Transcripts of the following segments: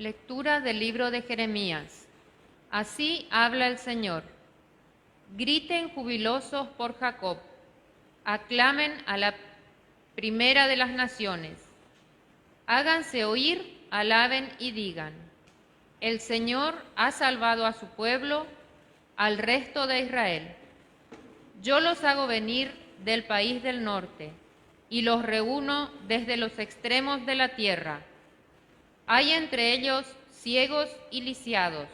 Lectura del libro de Jeremías. Así habla el Señor. Griten jubilosos por Jacob, aclamen a la primera de las naciones. Háganse oír, alaben y digan: el Señor ha salvado a su pueblo, al resto de Israel. Yo los hago venir del país del norte y los reúno desde los extremos de la tierra. Hay entre ellos ciegos y lisiados,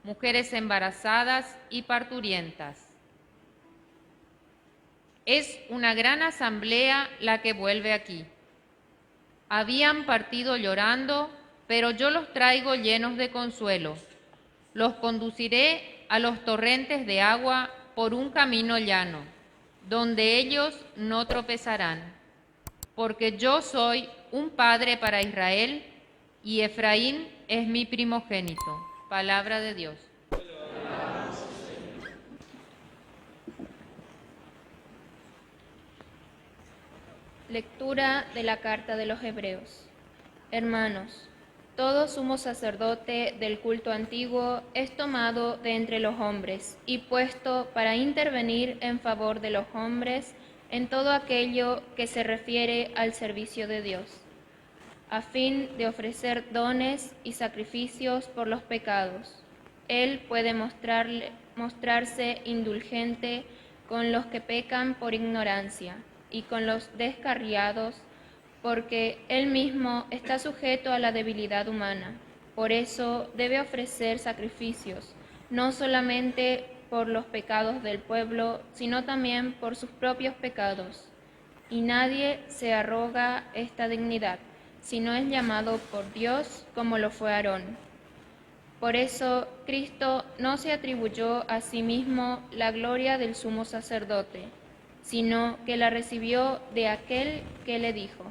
mujeres embarazadas y parturientas. Es una gran asamblea la que vuelve aquí. Habían partido llorando, pero yo los traigo llenos de consuelo. Los conduciré a los torrentes de agua por un camino llano, donde ellos no tropezarán. Porque yo soy un padre para Israel, y Efraín es mi primogénito. Palabra de Dios. Lectura de la Carta de los Hebreos. Hermanos, todo sumo sacerdote del culto antiguo es tomado de entre los hombres y puesto para intervenir en favor de los hombres en todo aquello que se refiere al servicio de Dios, a fin de ofrecer dones y sacrificios por los pecados. Él puede mostrarse indulgente con los que pecan por ignorancia y con los descarriados, porque Él mismo está sujeto a la debilidad humana. Por eso debe ofrecer sacrificios, no solamente por los pecados del pueblo, sino también por sus propios pecados. Y nadie se arroga esta dignidad, sino es llamado por Dios como lo fue Aarón. Por eso Cristo no se atribuyó a sí mismo la gloria del sumo sacerdote, sino que la recibió de aquel que le dijo: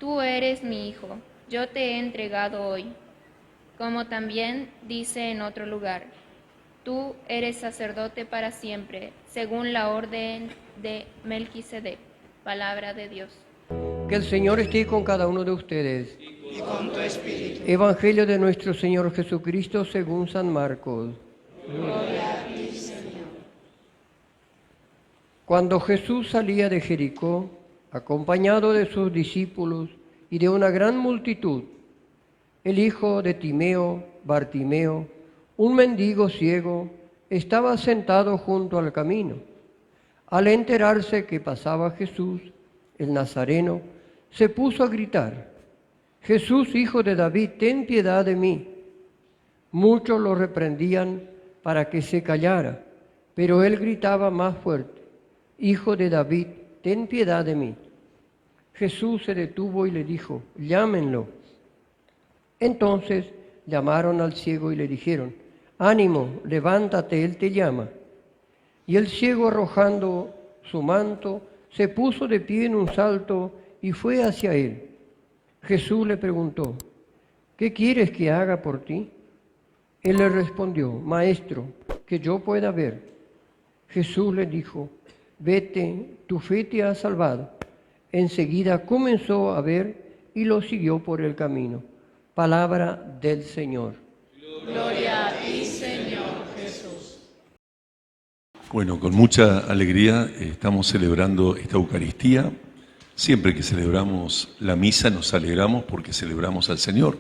Tú eres mi Hijo, yo te he entregado hoy. Como también dice en otro lugar: Tú eres sacerdote para siempre, según la orden de Melquisedec. Palabra de Dios. Que el Señor esté con cada uno de ustedes. Y con tu espíritu. Evangelio de nuestro Señor Jesucristo según San Marcos. Gloria a ti, Señor. Cuando Jesús salía de Jericó, acompañado de sus discípulos y de una gran multitud, el hijo de Timeo, Bartimeo, un mendigo ciego, estaba sentado junto al camino. Al enterarse que pasaba Jesús, el Nazareno, se puso a gritar: Jesús, hijo de David, ten piedad de mí. Muchos lo reprendían para que se callara, pero él gritaba más fuerte: Hijo de David, ten piedad de mí. Jesús se detuvo y le dijo: llámenlo. Entonces llamaron al ciego y le dijeron: ánimo, levántate, él te llama. Y el ciego, arrojando su manto, se puso de pie en un salto y fue hacia él. Jesús le preguntó: ¿qué quieres que haga por ti? Él le respondió: Maestro, que yo pueda ver. Jesús le dijo: vete, tu fe te ha salvado. Enseguida comenzó a ver y lo siguió por el camino. Palabra del Señor. Gloria a ti, Señor Jesús. Bueno, con mucha alegría estamos celebrando esta Eucaristía. Siempre que celebramos la misa nos alegramos porque celebramos al Señor.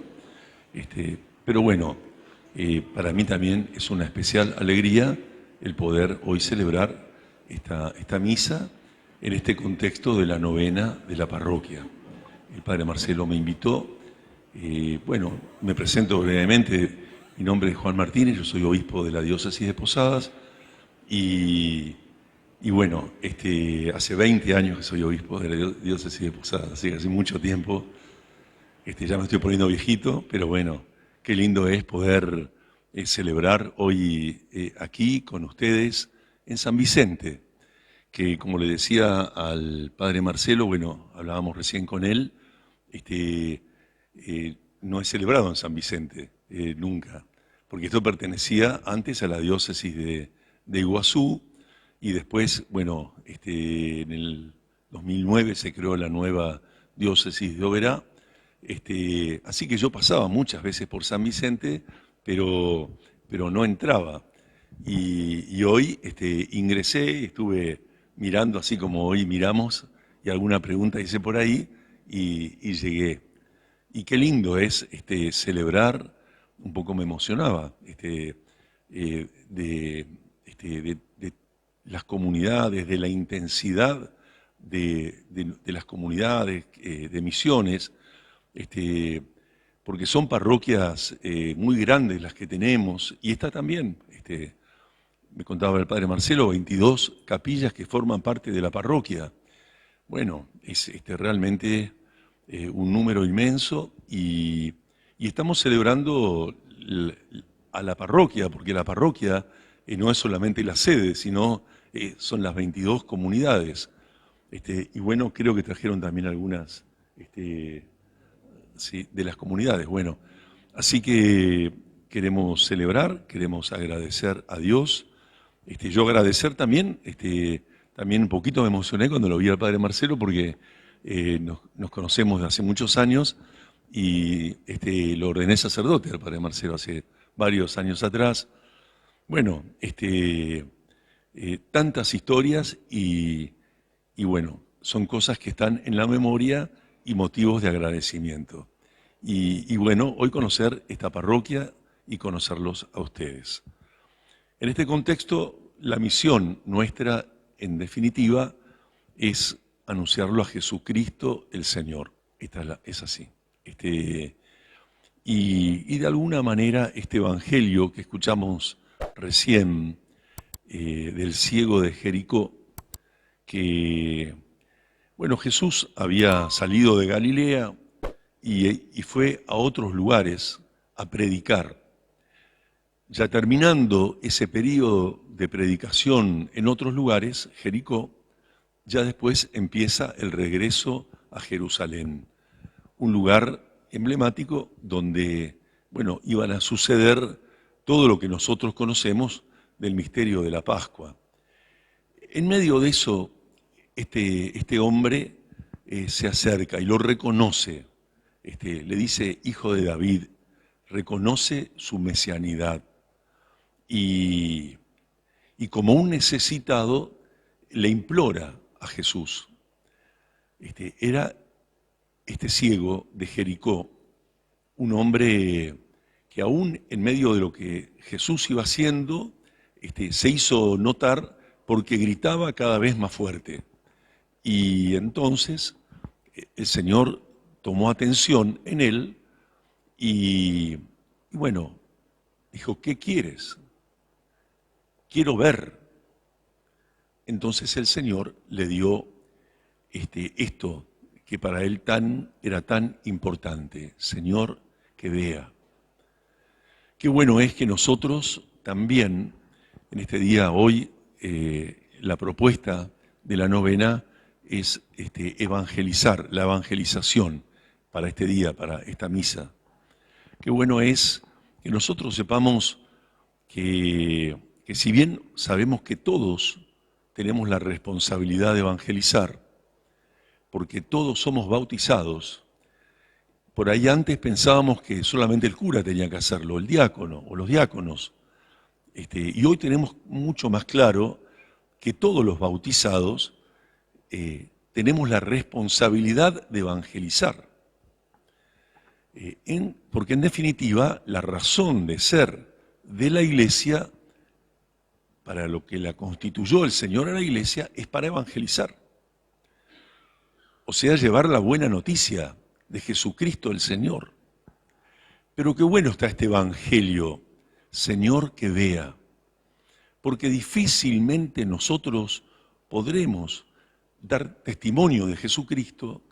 Pero bueno, para mí también es una especial alegría el poder hoy celebrar esta misa en este contexto de la novena de la parroquia. El Padre Marcelo me invitó. Bueno, me presento brevemente. Mi nombre es Juan Martínez, yo soy obispo de la diócesis de Posadas y bueno, hace 20 años que soy obispo de la diócesis de Posadas, así que hace mucho tiempo. Ya me estoy poniendo viejito, pero bueno, qué lindo es poder celebrar hoy aquí con ustedes en San Vicente, que como le decía al Padre Marcelo, bueno, hablábamos recién con él, no he celebrado en San Vicente nunca, porque esto pertenecía antes a la diócesis de Iguazú y después, bueno, en el 2009 se creó la nueva diócesis de Oberá Así que yo pasaba muchas veces por San Vicente, pero no entraba. Y hoy ingresé, estuve mirando así como hoy miramos, y alguna pregunta hice por ahí, y llegué. Y qué lindo es celebrar, un poco me emocionaba, de las comunidades, de la intensidad de las comunidades, de misiones, porque son parroquias muy grandes las que tenemos, y esta también, me contaba el padre Marcelo, 22 capillas que forman parte de la parroquia. Bueno, es realmente un número inmenso y estamos celebrando a la parroquia, porque la parroquia no es solamente la sede, sino son las 22 comunidades. Y bueno, creo que trajeron también algunas sí, de las comunidades. Bueno, así que queremos celebrar, queremos agradecer a Dios. Yo agradecer también, también un poquito me emocioné cuando lo vi al padre Marcelo porque nos conocemos de hace muchos años y lo ordené sacerdote al padre Marcelo hace varios años atrás. Bueno, tantas historias y bueno, son cosas que están en la memoria y motivos de agradecimiento. Y bueno, hoy conocer esta parroquia y conocerlos a ustedes. En este contexto, la misión nuestra, en definitiva, es anunciarlo a Jesucristo el Señor. Es así. Y de alguna manera este evangelio que escuchamos recién del ciego de Jericó, que, bueno, Jesús había salido de Galilea y fue a otros lugares a predicar. Ya terminando ese periodo de predicación en otros lugares, Jericó, ya después empieza el regreso a Jerusalén, un lugar emblemático donde, bueno, iban a suceder todo lo que nosotros conocemos del misterio de la Pascua. En medio de eso, este hombre se acerca y lo reconoce, le dice, hijo de David, reconoce su mesianidad. Y como un necesitado le implora a Jesús. Era este ciego de Jericó, un hombre que aún en medio de lo que Jesús iba haciendo, se hizo notar porque gritaba cada vez más fuerte. Y entonces el Señor tomó atención en él y bueno, dijo, ¿qué quieres? Quiero ver. Entonces el Señor le dio esto que para él era tan importante. Señor, que vea. Qué bueno es que nosotros también, en este día, hoy, la propuesta de la novena es evangelizar, la evangelización para este día, para esta misa. Qué bueno es que nosotros sepamos que si bien sabemos que todos tenemos la responsabilidad de evangelizar, porque todos somos bautizados, por ahí antes pensábamos que solamente el cura tenía que hacerlo, el diácono o los diáconos, y hoy tenemos mucho más claro que todos los bautizados tenemos la responsabilidad de evangelizar, porque en definitiva la razón de ser de la Iglesia, para lo que la constituyó el Señor a la Iglesia, es para evangelizar. O sea, llevar la buena noticia de Jesucristo el Señor. Pero qué bueno está este evangelio, Señor, que vea. Porque difícilmente nosotros podremos dar testimonio de Jesucristo,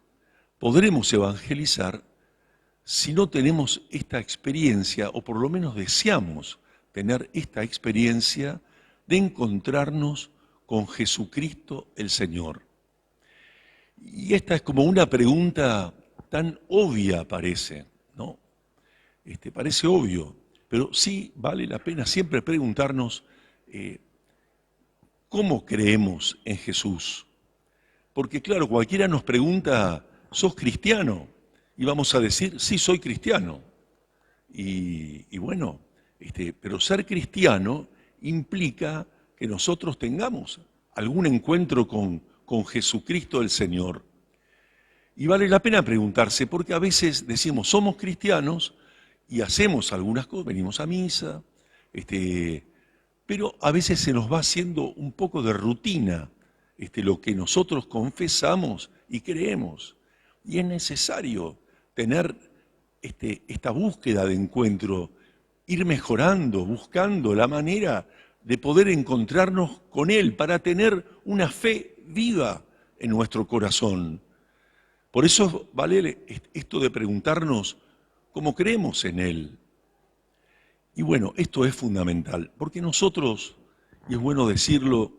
podremos evangelizar si no tenemos esta experiencia, o por lo menos deseamos tener esta experiencia de encontrarnos con Jesucristo el Señor. Y esta es como una pregunta tan obvia parece, ¿no? Parece obvio, pero sí vale la pena siempre preguntarnos ¿cómo creemos en Jesús? Porque claro, cualquiera nos pregunta, ¿sos cristiano? y vamos a decir, sí, soy cristiano. Y bueno, pero ser cristiano implica que nosotros tengamos algún encuentro con Jesucristo el Señor. Y vale la pena preguntarse, porque a veces decimos, somos cristianos y hacemos algunas cosas, venimos a misa, pero a veces se nos va haciendo un poco de rutina lo que nosotros confesamos y creemos. Y es necesario tener esta búsqueda de encuentro, ir mejorando, buscando la manera de poder encontrarnos con Él para tener una fe viva en nuestro corazón. Por eso vale esto de preguntarnos cómo creemos en Él. Y bueno, esto es fundamental, porque nosotros, y es bueno decirlo,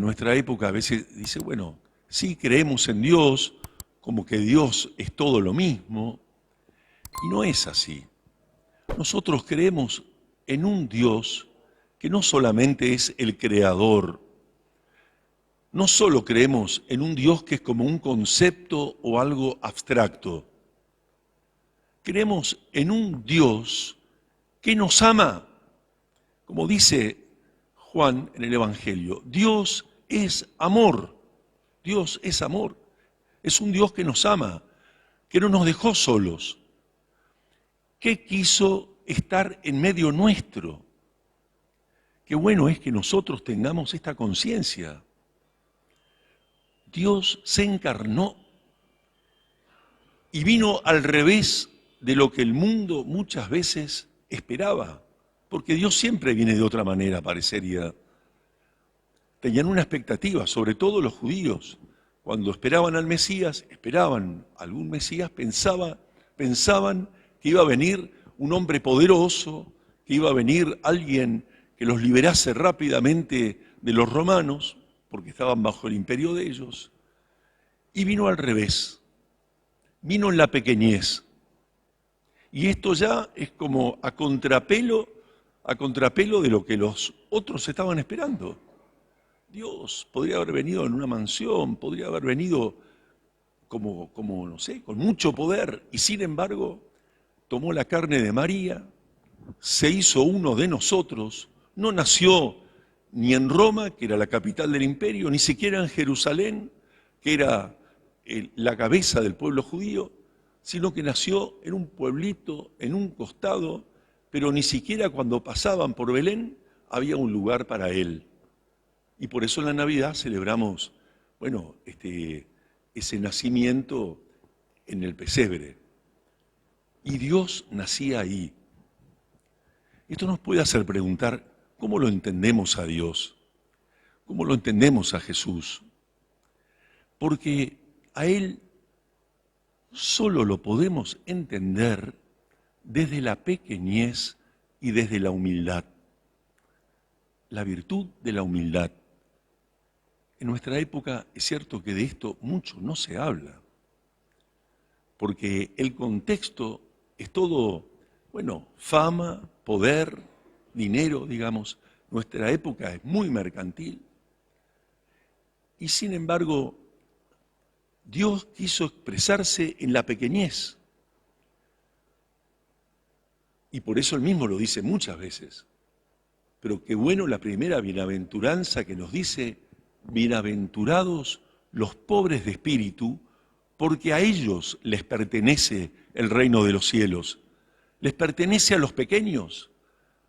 nuestra época a veces dice, bueno, sí creemos en Dios, como que Dios es todo lo mismo, y no es así. Nosotros creemos en un Dios que no solamente es el creador, no solo creemos en un Dios que es como un concepto o algo abstracto, creemos en un Dios que nos ama, como dice Juan en el Evangelio, Dios es amor, Dios es amor, es un Dios que nos ama, que no nos dejó solos, que quiso estar en medio nuestro. Qué bueno es que nosotros tengamos esta conciencia. Dios se encarnó y vino al revés de lo que el mundo muchas veces esperaba, porque Dios siempre viene de otra manera, parecería. Tenían una expectativa, sobre todo los judíos, cuando esperaban al Mesías, esperaban algún Mesías, pensaban que iba a venir un hombre poderoso, que iba a venir alguien que los liberase rápidamente de los romanos, porque estaban bajo el imperio de ellos, y vino al revés, vino en la pequeñez. Y esto ya es como a contrapelo de lo que los otros estaban esperando. Dios podría haber venido en una mansión, podría haber venido como no sé, con mucho poder, y sin embargo tomó la carne de María, se hizo uno de nosotros, no nació ni en Roma, que era la capital del imperio, ni siquiera en Jerusalén, que era la cabeza del pueblo judío, sino que nació en un pueblito, en un costado, pero ni siquiera cuando pasaban por Belén había un lugar para él. Y por eso en la Navidad celebramos, bueno, ese nacimiento en el pesebre. Y Dios nacía ahí. Esto nos puede hacer preguntar, ¿cómo lo entendemos a Dios? ¿Cómo lo entendemos a Jesús? Porque a Él solo lo podemos entender desde la pequeñez y desde la humildad. La virtud de la humildad. En nuestra época es cierto que de esto mucho no se habla, porque el contexto es todo, bueno, fama, poder, dinero, digamos. Nuestra época es muy mercantil. Y sin embargo, Dios quiso expresarse en la pequeñez. Y por eso Él mismo lo dice muchas veces. Pero qué bueno la primera bienaventuranza que nos dice, bienaventurados los pobres de espíritu, porque a ellos les pertenece el reino de los cielos. Les pertenece a los pequeños,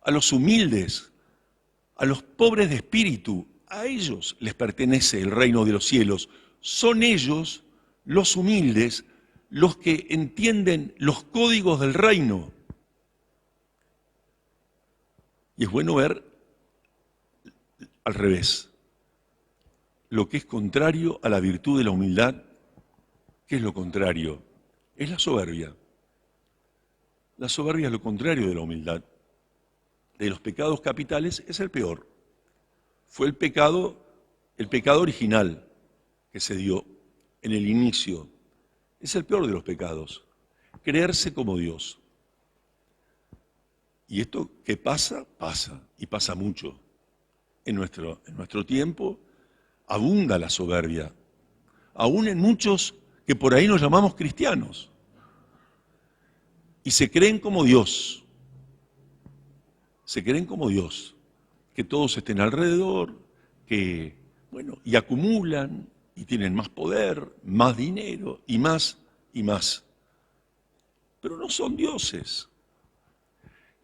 a los humildes, a los pobres de espíritu. A ellos les pertenece el reino de los cielos. Son ellos, los humildes, los que entienden los códigos del reino. Y es bueno ver al revés, lo que es contrario a la virtud de la humildad. ¿Qué es lo contrario? Es la soberbia. La soberbia es lo contrario de la humildad. De los pecados capitales es el peor. Fue el pecado original que se dio en el inicio. Es el peor de los pecados. Creerse como Dios. Y esto que pasa, pasa, y pasa mucho. En nuestro tiempo abunda la soberbia. Aún en muchos que por ahí nos llamamos cristianos y se creen como Dios. Se creen como Dios, que todos estén alrededor, que, bueno, y acumulan y tienen más poder, más dinero y más y más. Pero no son dioses.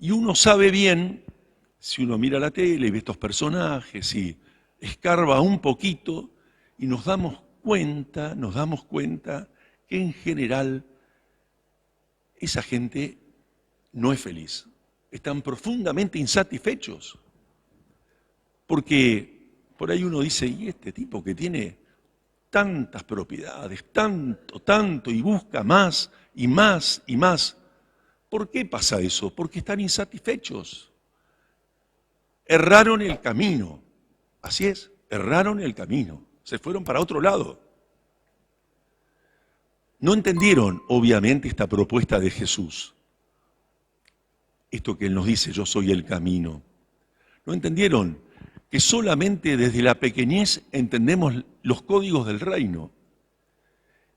Y uno sabe bien, si uno mira la tele y ve estos personajes y escarba un poquito y nos damos cuenta que en general esa gente no es feliz. Están profundamente insatisfechos. Porque por ahí uno dice, ¿y este tipo que tiene tantas propiedades, tanto, y busca más y más y más? ¿Por qué pasa eso? Porque están insatisfechos. Erraron el camino. Así es, erraron el camino. Se fueron para otro lado. No entendieron, obviamente, esta propuesta de Jesús. Esto que Él nos dice, yo soy el camino. No entendieron que solamente desde la pequeñez entendemos los códigos del reino.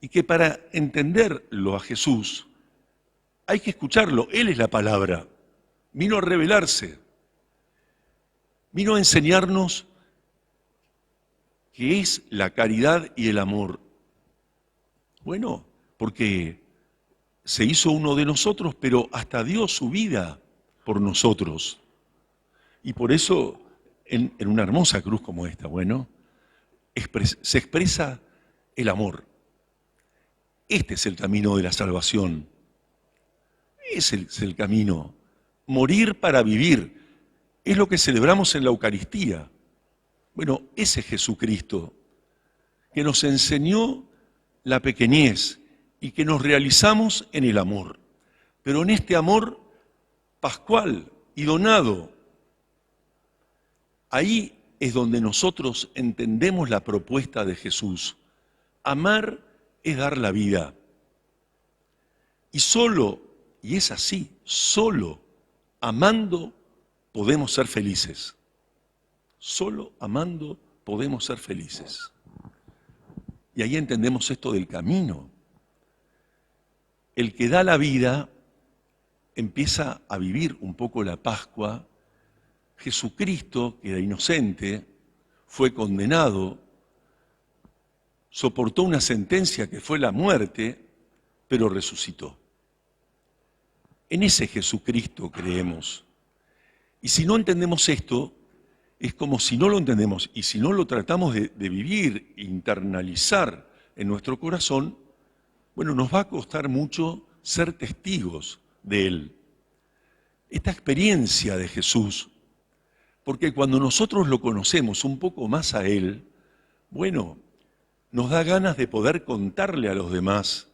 Y que para entenderlo a Jesús hay que escucharlo. Él es la palabra. Vino a revelarse. Vino a enseñarnos qué es la caridad y el amor. Bueno, porque se hizo uno de nosotros, pero hasta dio su vida por nosotros. Y por eso, en una hermosa cruz como esta, bueno, se expresa el amor. Este es el camino de la salvación. Ese es el camino. Morir para vivir. Es lo que celebramos en la Eucaristía. Bueno, ese Jesucristo que nos enseñó la pequeñez y que nos realizamos en el amor. Pero en este amor pascual y donado, ahí es donde nosotros entendemos la propuesta de Jesús. Amar es dar la vida. Y solo, y es así, solo amando podemos ser felices. Solo amando podemos ser felices. Y ahí entendemos esto del camino. El que da la vida empieza a vivir un poco la Pascua. Jesucristo, que era inocente, fue condenado, soportó una sentencia que fue la muerte, pero resucitó. En ese Jesucristo creemos. Y si no entendemos esto, es como si no lo entendemos y si no lo tratamos de vivir, internalizar en nuestro corazón, bueno, nos va a costar mucho ser testigos de Él. Esta experiencia de Jesús, porque cuando nosotros lo conocemos un poco más a Él, bueno, nos da ganas de poder contarle a los demás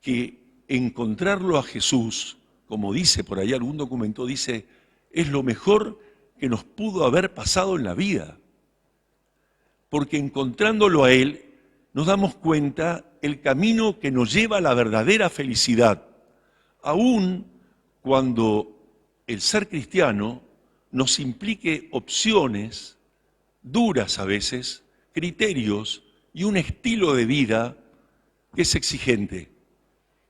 que encontrarlo a Jesús, como dice por ahí algún documento, dice, es lo mejor que nos pudo haber pasado en la vida. Porque encontrándolo a Él, nos damos cuenta el camino que nos lleva a la verdadera felicidad, aun cuando el ser cristiano nos implique opciones duras a veces, criterios y un estilo de vida que es exigente.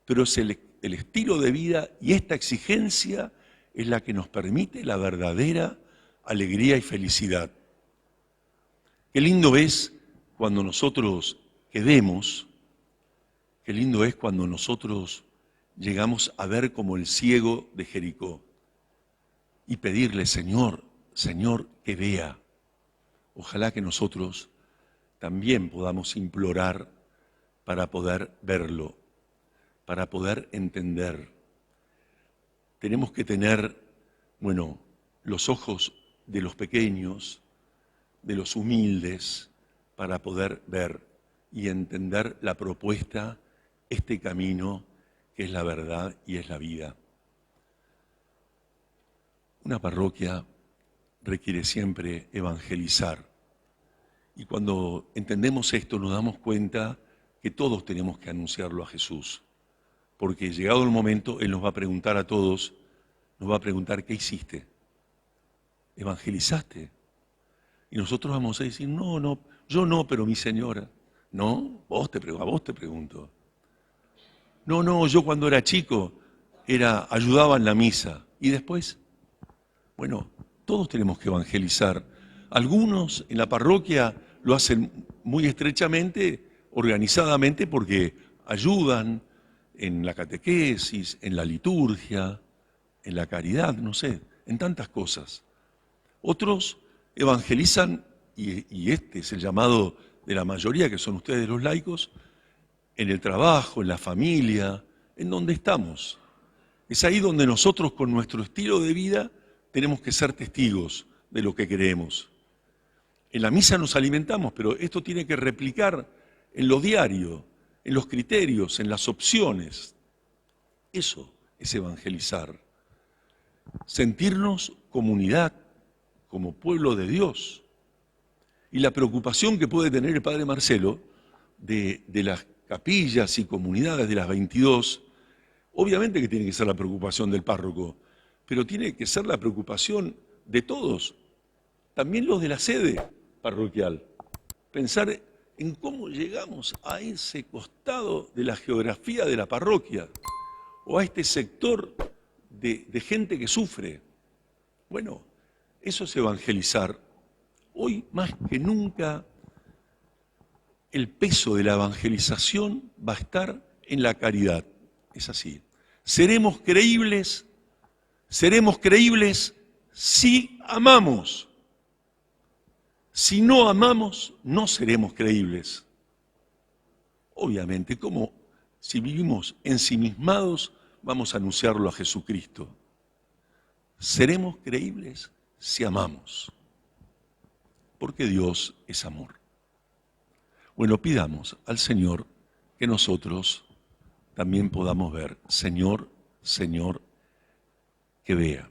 Pero es el estilo de vida y esta exigencia es la que nos permite la verdadera alegría y felicidad. Qué lindo es cuando nosotros quedemos, qué lindo es cuando nosotros llegamos a ver como el ciego de Jericó y pedirle, Señor, Señor, que vea. Ojalá que nosotros también podamos implorar para poder verlo, para poder entender. Tenemos que tener, bueno, los ojos de los pequeños, de los humildes, para poder ver y entender la propuesta, este camino que es la verdad y es la vida. Una parroquia requiere siempre evangelizar. Y cuando entendemos esto nos damos cuenta que todos tenemos que anunciarlo a Jesús. Porque llegado el momento, Él nos va a preguntar a todos, nos va a preguntar, ¿qué hiciste? ¿Evangelizaste? Y nosotros vamos a decir, no, yo no, pero mi señora. No, a vos te pregunto. No, yo cuando era chico ayudaba en la misa. ¿Y después? Bueno, todos tenemos que evangelizar. Algunos en la parroquia lo hacen muy estrechamente, organizadamente, porque ayudan en la catequesis, en la liturgia, en la caridad, no sé, en tantas cosas. Otros evangelizan, y este es el llamado de la mayoría, que son ustedes los laicos, en el trabajo, en la familia, en donde estamos. Es ahí donde nosotros, con nuestro estilo de vida, tenemos que ser testigos de lo que creemos. En la misa nos alimentamos, pero esto tiene que replicar en lo diario, en los criterios, en las opciones. Eso es evangelizar. Sentirnos comunidad, como pueblo de Dios. Y la preocupación que puede tener el Padre Marcelo de las capillas y comunidades de las 22, obviamente que tiene que ser la preocupación del párroco, pero tiene que ser la preocupación de todos, también los de la sede parroquial. Pensar en cómo llegamos a ese costado de la geografía de la parroquia o a este sector de gente que sufre. Bueno, eso es evangelizar. Hoy más que nunca el peso de la evangelización va a estar en la caridad. Es así. Seremos creíbles si amamos. Si no amamos, no seremos creíbles. Obviamente, como si vivimos ensimismados, vamos a anunciarlo a Jesucristo. Seremos creíbles si amamos, porque Dios es amor. Bueno, pidamos al Señor que nosotros también podamos ver, Señor, que vea.